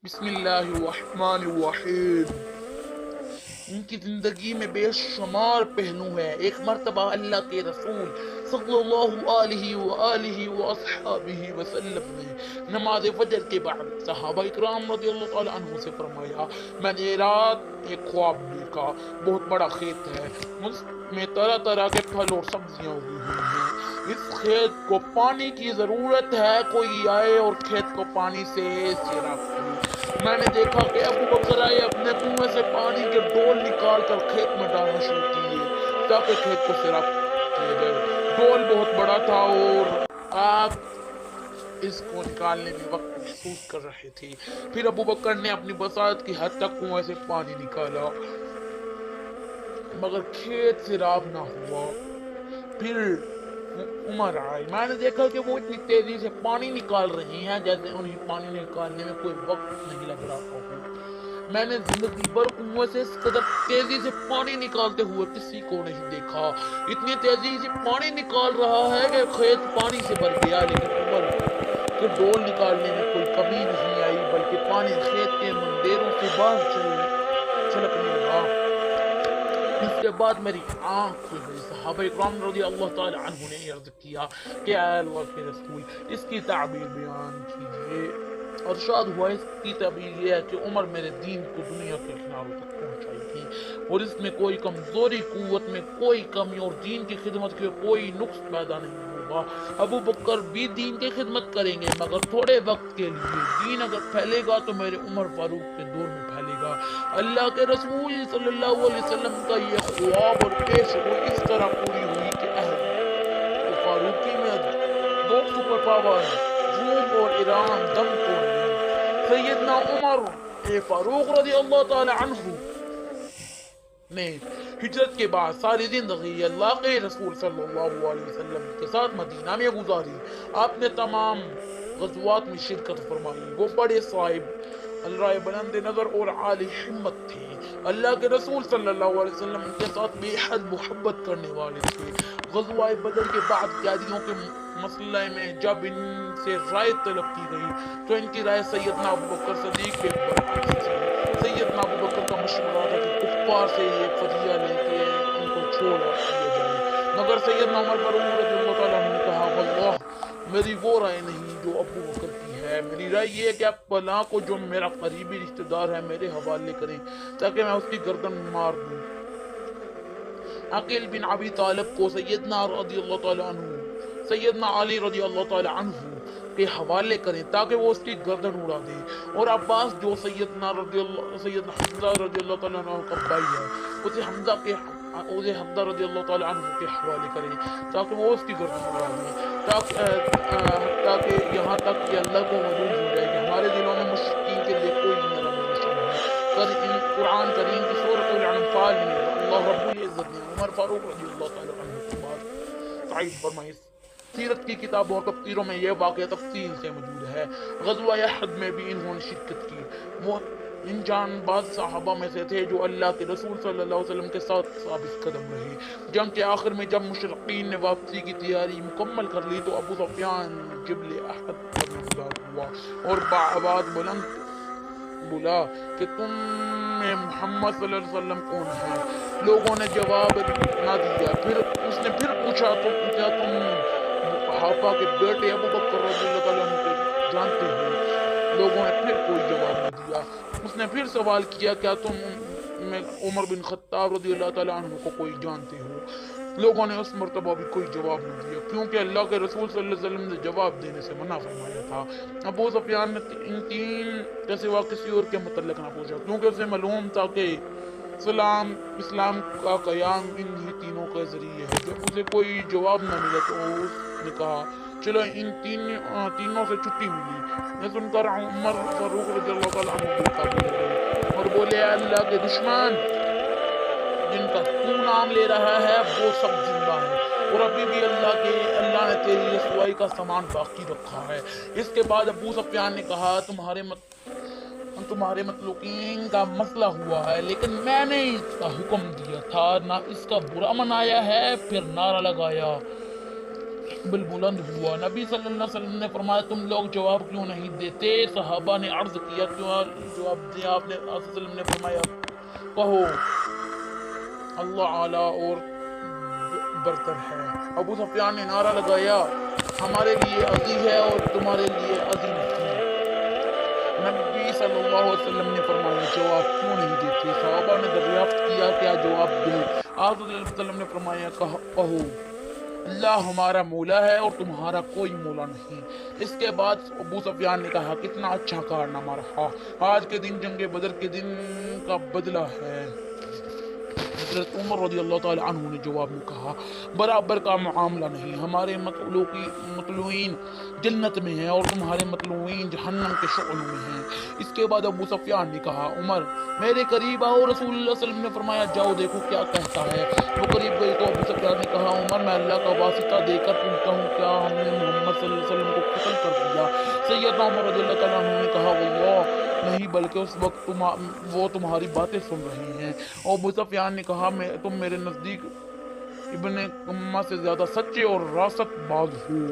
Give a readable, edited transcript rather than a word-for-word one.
بسم اللہ الرحمن الرحیم۔ ان کی زندگی میں بے شمار پہلو ہیں۔ ایک مرتبہ اللہ کے رسول صلی اللہ علیہ وآلہ وصحبہ وسلم نے نماز فجر کے بعد صحابہ اکرام رضی اللہ تعالی عنہ سے فرمایا، میں نے رات ایک خواب دیکھا، بہت بڑا کھیت ہے، اس میں طرح طرح کے پھل اور سبزیاں اگی ہوئی ہیں، اس کھیت کو پانی کی ضرورت ہے، کوئی آئے اور کھیت کو پانی سے سیراب کرے۔ میں نے دیکھا کہ ابو بکر آئے، اپنے کنویں سے پانی کے ڈول نکال کر کھیت میں ڈالنا شروع کیے تاکہ کھیت کو سیراب کیا جائے۔ ڈول بہت بڑا تھا اور آپ اس کو نکالنے میں وقت محسوس کر رہے تھے۔ پھر ابو بکر نے اپنی بصارت کی حد تک کنویں سے پانی نکالا مگر کھیت سیراب نہ ہوا۔ پھر عمر آئی، میں نے دیکھا کہ وہ اتنی تیزی سے پانی نکال رہی ہیں جیسے انہیں پانی نکالنے میں کوئی وقت نہیں لگ رہا ہو۔ میں نے زندگی بھر کنویں سے اس قدر تیزی سے پانی نکالتے ہوئے کسی کو نہیں دیکھا۔ اتنی تیزی سے پانی نکال رہا ہے کہ کھیت پانی سے بھر گیا، لیکن عمر کے ڈول نکالنے میں کوئی کمی نہیں آئی بلکہ پانی کھیت کے مندیروں سے باہر چھلکنے لگا۔ اس کے بعد میری آنکھ کھل گئی۔ صحابہ اکرام رضی اللہ تعالی عنہ نے عرض کیا کہ اے اللہ کے رسول، اس کی تعبیر بیان کیجیے۔ ارشاد ہوا اس کی تعبیر یہ ہے کہ عمر میرے دین کو دنیا کے کناروں تک پہنچائے گی اور اس میں کوئی کمزوری، قوت میں کوئی کمی اور دین کی خدمت کے کوئی نقص پیدا نہیں ہوگا۔ ابو بکر بھی دین کی خدمت کریں گے مگر تھوڑے وقت کے لیے۔ دین اگر پھیلے گا تو میرے عمر فاروق کے دور میں پھیلے گا۔ اللہ کے رسول صلی اللہ علیہ وسلم کا یہ خواب اور پیش گوئی اس طرح پوری ہوئی کہ عہد فاروقی میں دو سپر پاور روم اور ایران دم توڑ گئی۔ سیدنا عمر فاروق رضی اللہ تعالی عنہ نے ہجرت کے بعد ساری زندگی اللہ کے رسول صلی اللہ علیہ وسلم کے ساتھ مدینہ میں گزاری۔ آپ نے تمام غزوات میں شرکت فرمائی۔ وہ بڑے صاحب اللہ بلند نظر اور عالی ہمت تھے۔ اللہ کے رسول صلی اللہ علیہ وسلم ان کے ساتھ بے حد محبت کرنے والے تھے۔ غزوہ بدر کے بعد قیدیوں کے مسئلہ میں جب ان سے رائے طلب کی گئی تو ان کی رائے سیدنا ابو بکر صدیق کے برعکس تھی۔ سیدنا ابو بکر کا مشورہ تھا کہ کفار سے ایک فدیہ لے کے ان کو چھوڑ دیا جائے، مگر سیدنا عمر فاروق رضی اللہ تعالیٰ عنہ نے کہا واللہ میری وہ رائے نہیں جو ابو بکر کی ہے، میری رائے یہ ہے کہ آپ فلاں کو جو میرا قریبی رشتہ دار ہے میرے حوالے کریں تاکہ میں اس کی گردن مار دوں۔ عقیل بن ابی طالب کو سیدنا رضی اللہ تعالیٰ عنہ سیدنا علی رضی اللہ تعالیٰ عنہ کے حوالے کریں تاکہ وہ اس کی گردن اڑا دے، اور عباس جو سیدنا حمزہ رضی اللہ تعالیٰ عنہ کا بھائی ہے اسے حمزہ رضی اللہ تعالیٰ عنہ کے حوالے کریں تاکہ وہ اس کی گردن اڑا دے، تاکہ یہاں تک کہ اللہ کو معلوم ہو جائے کہ ہمارے دلوں میں مشرکین کے لیے کوئی نرم نہیں ہے۔ قرآن کریم کی سورۃ الانفال میں اللہ رب العزت نے عمر فاروق رضی اللہ تعالیٰ عنہ کی بات تائید فرمائی۔ سیرت کی کتابوں اور تفسیروں میں یہ واقعہ تفصیل سے موجود ہے۔ غزوہ احد میں بھی انہوں نے شرکت کی۔ وہ ان جان باز صحابہ میں سے تھے جو اللہ کے رسول صلی اللہ علیہ وسلم کے ساتھ ثابت قدم رہے۔ جنگ کے آخر میں جب مشرقین نے واپسی کی تیاری مکمل کر لی تو ابو سفیان جبل احد پر نمودار ہوا اور بآواز بلند بولا کہ تم میں محمد صلی اللہ علیہ وسلم کون ہے؟ لوگوں نے جواب نہ دیا۔ پھر اس نے پھر پوچھا تو کیا تم قحافہ کے بیٹے ابو بکر رضی اللہ عنہ کو جانتے ہو؟ لوگوں نے پھر کوئی جواب نہ دیا۔ اس نے پھر سوال کیا کیا تم عمر بن خطاب رضی اللہ تعالیٰ عنہ کو کوئی جانتے ہو؟ لوگوں نے اس مرتبہ بھی کوئی جواب نہ دیا کیونکہ اللہ کے رسول صلی اللہ علیہ وسلم نے جواب دینے سے منع فرمایا تھا۔ ابو سفیان نے ان تین کے سوا کسی اور کے متعلق نہ پوچھا کیونکہ اسے معلوم تھا کہ اسلام کا قیام ان ہی تینوں کے ذریعے ہے۔ جب اسے کوئی جواب نہ ملا تو اس نے کہا چلو ان تینوں سے چھٹی ملی۔ یہ سن کر عمر فاروق رضی اللہ تعالیٰ عنہ بے قابو ہو گئے اور بولے اللہ کے دشمن، جن کا تو نام لے رہا ہے وہ سب زندہ ہے اور ابھی بھی اللہ نے تیری رسوائی کا سامان باقی رکھا ہے۔ اس کے بعد ابو سفیان نے کہا تمہارے مطلوقین کا مسئلہ ہوا ہے لیکن میں نے اس کا حکم دیا تھا نہ اس کا برا منایا ہے۔ پھر نعرہ لگایا بالبلند ہوا۔ نبی صلی اللہ علیہ وسلم نے فرمایا تم لوگ جواب کیوں نہیں دیتے؟ صحابہ نے عرض کیا کیوں جواب دیا؟ آپ نے صلی اللہ علیہ وسلم نے فرمایا کہو اللہ اعلیٰ اور برتر ہے۔ ابو سفیان نے نعرہ لگایا ہمارے لیے عزیز ہے اور تمہارے لیے عزیز نہیں۔ نبی صلی اللہ علیہ وسلم نے فرمایا جواب کیوں نہیں دیتے؟ صحابہ نے دریافت کیا کیا جواب دیں؟ آپ صلی اللہ علیہ وسلم نے فرمایا کہو اللہ ہمارا مولا ہے اور تمہارا کوئی مولا نہیں۔ اس کے بعد ابو سفیان نے کہا کتنا اچھا کارنامہ رہا، آج کے دن جنگ بدر کے دن کا بدلہ ہے۔ حضرت عمر رضی اللہ تعالی عنہ نے جواب میں کہا برابر کا معاملہ نہیں، ہمارے مطلوعین جنت میں ہیں اور تمہارے مطلوعین جہنم کے شعلوں میں ہیں۔ اس کے بعد ابو سفیان نے کہا عمر میرے قریب آؤ۔ رسول اللہ صلی اللہ علیہ وسلم نے فرمایا جاؤ دیکھو کیا کہتا ہے۔ وہ قریب گئے تو ابو سفیان نے کہا عمر میں اللہ کا واسطہ دے کر پوچھتا ہوں کیا ہم نے محمد صلی اللہ علیہ وسلم کو قتل کر دیا؟ سیدنا عمر رضی اللہ تعالیٰ عنہ نے کہا واللہ نہیں، بلکہ اس وقت وہ تمہاری باتیں سن رہے ہیں۔ اور ابو سفیان نے کہا تم میرے نزدیک ابن کما سے زیادہ سچے اور راست باز ہو۔